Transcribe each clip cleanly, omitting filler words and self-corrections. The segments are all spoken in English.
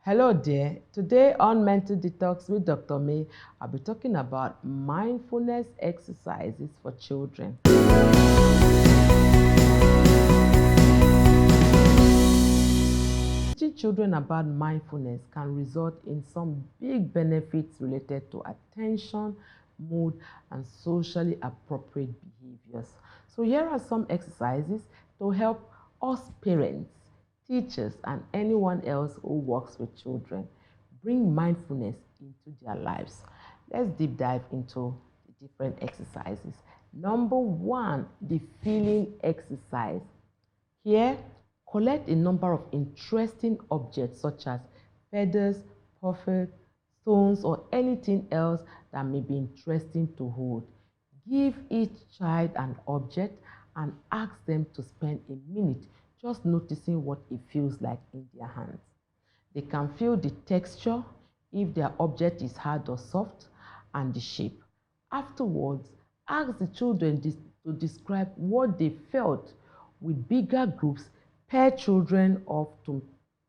Hello there. Today on Mental Detox with Dr. May, I'll be talking about mindfulness exercises for children. Teaching children about mindfulness can result in some big benefits related to attention, mood, and socially appropriate behaviors. So here are some exercises to help us parents, teachers, and anyone else who works with children bring mindfulness into their lives. Let's deep dive into the different exercises. Number one, the feeling exercise. Here, collect a number of interesting objects such as feathers, puffers, stones, or anything else that may be interesting to hold. Give each child an object and ask them to spend a minute just noticing what it feels like in their hands. They can feel the texture, if their object is hard or soft, and the shape. Afterwards, ask the children to describe what they felt. With bigger groups, pair children off to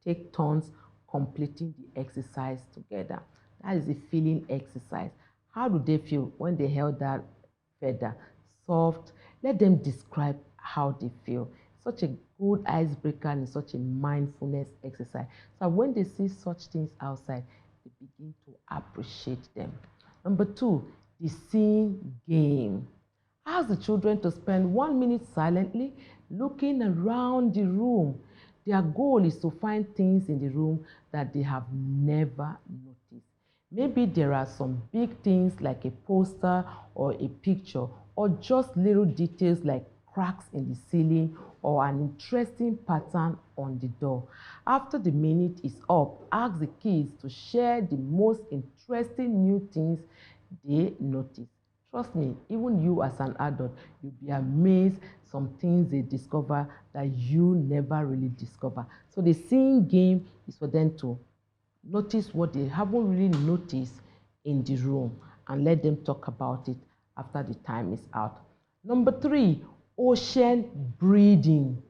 take turns completing the exercise together. That is the feeling exercise. How do they feel when they held that feather? Soft. Let them describe how they feel. Such a good icebreaker and such a mindfulness exercise. So when they see such things outside, they begin to appreciate them. Number two, the seeing game. Ask the children to spend 1 minute silently looking around the room. Their goal is to find things in the room that they have never noticed. Maybe there are some big things like a poster or a picture, or just little details like cracks in the ceiling or an interesting pattern on the door. After the minute is up, ask the kids to share the most interesting new things they notice. Trust me, even you as an adult, you'll be amazed some things they discover that you never really discover. So the seeing game is for them to notice what they haven't really noticed in the room and let them talk about it after the time is out. Number three, ocean breathing.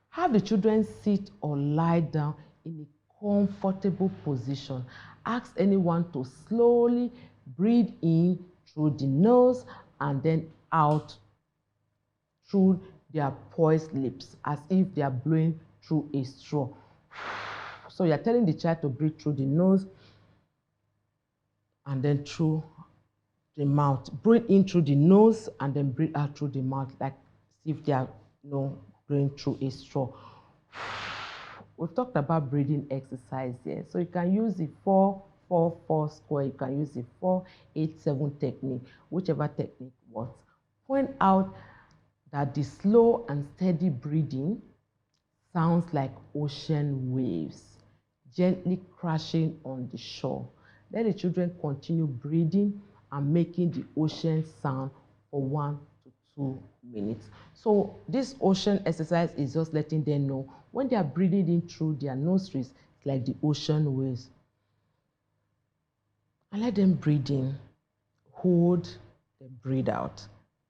Have the children sit or lie down in a comfortable position. Ask anyone to slowly breathe in through the nose and then out through their poised lips, as if they are blowing through a straw. So you're telling the child to breathe through the nose and then through the mouth. Breathe in through the nose and then breathe out through the mouth, like as if they are blowing through a straw. We've talked about breathing exercise here. So you can use the 4-4-4 square, you can use the 4-8-7 technique, whichever technique works. Point out that the slow and steady breathing sounds like ocean waves gently crashing on the shore. Let the children continue breathing and making the ocean sound for 1 to 2 minutes. So this ocean exercise is just letting them know when they are breathing in through their nostrils, it's like the ocean waves. And let them breathe in, hold, then breathe out.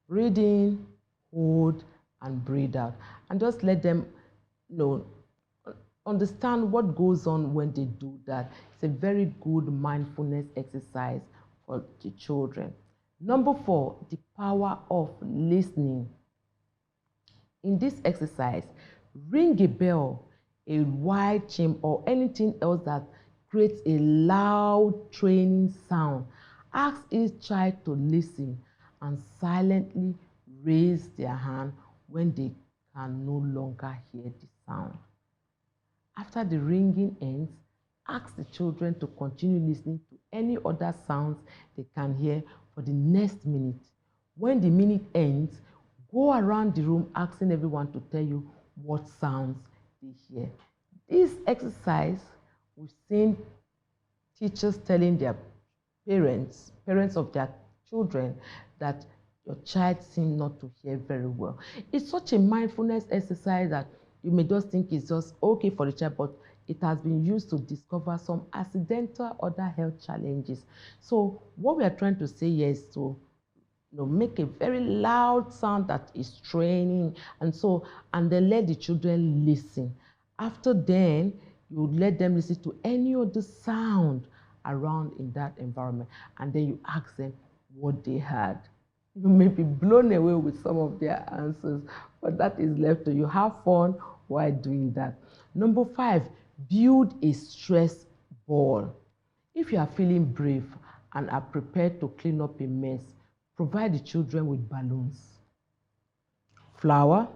Breathe in, hold, and breathe out. And just let them understand what goes on when they do that. It's a very good mindfulness exercise for the children. Number four, the power of listening. In this exercise, ring a bell, a wide chime, or anything else that creates a loud training sound. Ask each child to listen and silently raise their hand when they can no longer hear the sound. After the ringing ends, ask the children to continue listening to any other sounds they can hear for the next minute. When the minute ends, go around the room asking everyone to tell you what sounds they hear. This exercise, we've seen teachers telling their parents of their children, that your child seems not to hear very well. It's such a mindfulness exercise that you may just think it's just okay for the child, but it has been used to discover some accidental other health challenges. So what we are trying to say here is to make a very loud sound that is training, and then let the children listen. After then, You let them listen to any other sound around in that environment, and then you ask them what they heard. You may be blown away with some of their answers, but that is left to you. Have fun while doing that. Number 5, build a stress ball. If you are feeling brave and are prepared to clean up a mess, provide the children with balloons, flour,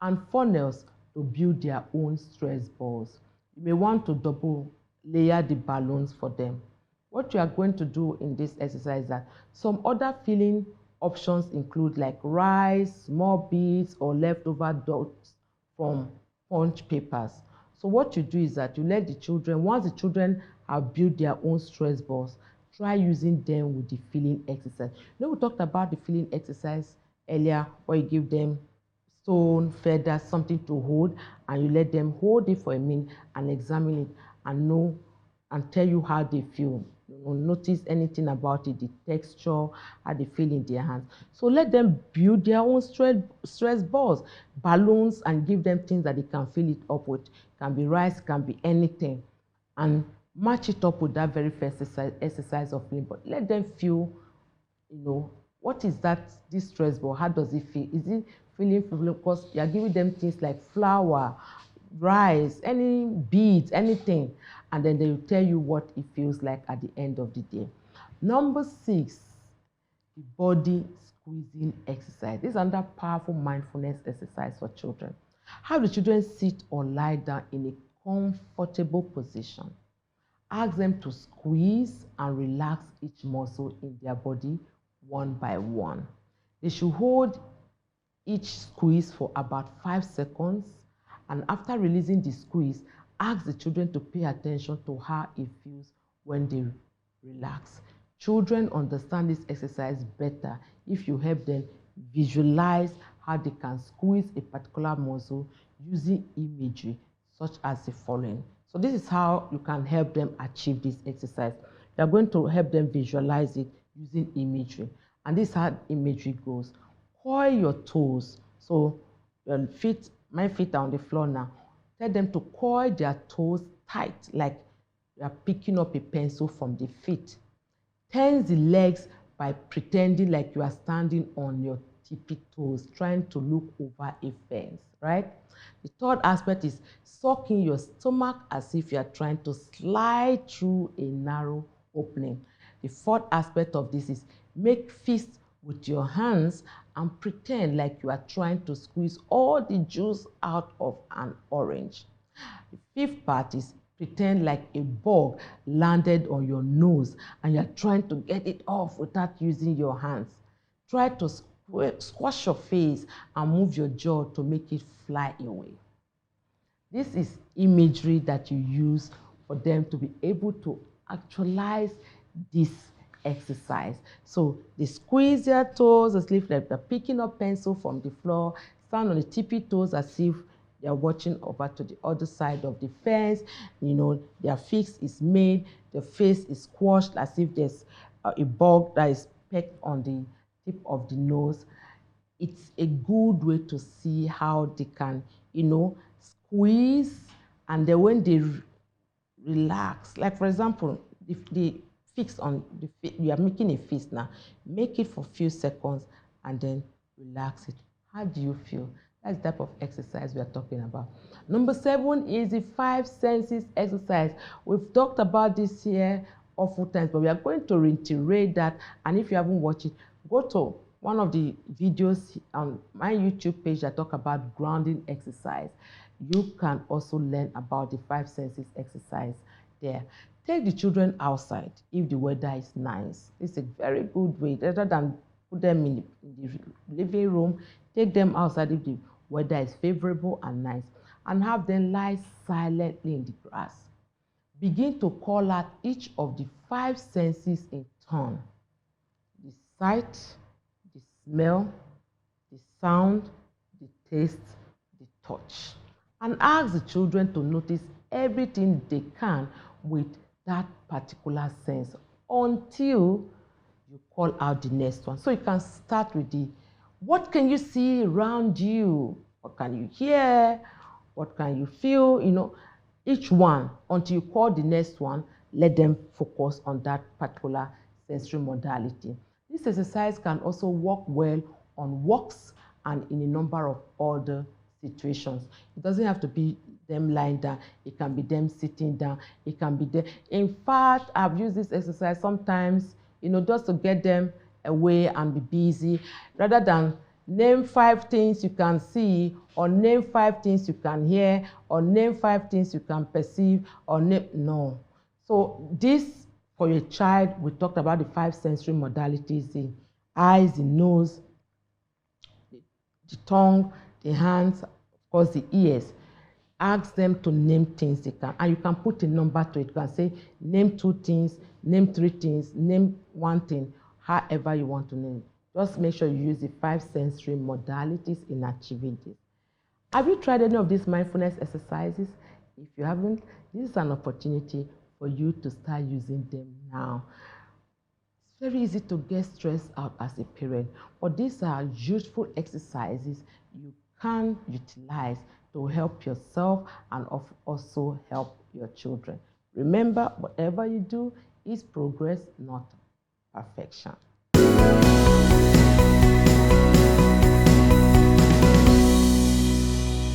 and funnels to build their own stress balls. You may want to double layer the balloons for them. What you are going to do in this exercise is that some other filling options include like rice, small beads, or leftover dots from punch papers. So what you do is that you let the children, once the children have built their own stress balls, try using them with the filling exercise. You know, we talked about the filling exercise earlier, where you give them stone, feather, something to hold, and you let them hold it for a minute and examine it and know and tell you how they feel. You know, notice anything about it, the texture, how they feel in their hands. So let them build their own stress balls, balloons, and give them things that they can fill it up with. It can be rice, can be anything, and match it up with that very first exercise of feeling. But let them feel, you know, what is that, this stress ball? How does it feel? Is it feeling full? Because you are giving them things like flour, rice, any beads, anything, and then they will tell you what it feels like at the end of the day. Number 6, the body squeezing exercise. This is another powerful mindfulness exercise for children. Have the children sit or lie down in a comfortable position. Ask them to squeeze and relax each muscle in their body one by one. They should hold each squeeze for about 5 seconds, and after releasing the squeeze, ask the children to pay attention to how it feels when they relax. Children understand this exercise better if you help them visualize how they can squeeze a particular muscle using imagery such as the following. So this is how you can help them achieve this exercise. You are going to help them visualize it using imagery. And this is how imagery goes. Coil your toes. So your feet, my feet are on the floor now. Tell them to coil their toes tight, like you are picking up a pencil from the feet. Tense the legs by pretending like you are standing on your tippy toes, trying to look over a fence, right? The third aspect is suck in your stomach as if you are trying to slide through a narrow opening. The fourth aspect of this is make fists with your hands and pretend like you are trying to squeeze all the juice out of an orange. The fifth part is pretend like a bug landed on your nose and you're trying to get it off without using your hands. Try to squash your face and move your jaw to make it fly away. This is imagery that you use for them to be able to actualize this exercise. So they squeeze their toes as if they're picking up pencil from the floor, stand on the tippy toes as if they're watching over to the other side of the fence. You know, their fist is made, their face is squashed as if there's a bug that is pecked on the tip of the nose. It's a good way to see how they can, you know, squeeze, and then when they relax, like for example, if they fix on the, you are making a fist now, make it for a few seconds and then relax it. How do you feel? That's the type of exercise we are talking about. Number 7 is the 5 senses exercise. We've talked about this here awful times, but we are going to reiterate that. And if you haven't watched it, go to one of the videos on my YouTube page that talk about grounding exercise. You can also learn about the 5 senses exercise there. Take the children outside if the weather is nice. It's a very good way. Rather than put them in the living room, take them outside if the weather is favorable and nice, and have them lie silently in the grass. Begin to call out each of the 5 senses in turn: the sight, the smell, the sound, the taste, the touch. And ask the children to notice everything they can with that particular sense until you call out the next one. So you can start with the, what can you see around you? What can you hear? What can you feel? You know, each one until you call the next one. Let them focus on that particular sensory modality. This exercise can also work well on walks and in a number of other situations. It doesn't have to be them lying down. It can be them sitting down. It can be them. In fact, I've used this exercise sometimes, just to get them away and be busy, rather than name 5 things you can see, or name 5 things you can hear, or name 5 things you can perceive, or no. So this, for your child, we talked about the 5 sensory modalities: the eyes, the nose, the tongue, the hands, of course the ears. Ask them to name things they can, and you can put a number to it. You can say, name 2 things, name 3 things, name 1 thing, however you want to name. Just make sure you use the 5 sensory modalities in achieving this. Have you tried any of these mindfulness exercises? If you haven't, this is an opportunity for you to start using them now. It's very easy to get stressed out as a parent, but these are useful exercises you can utilize to help yourself and also help your children. Remember, whatever you do is progress, not perfection.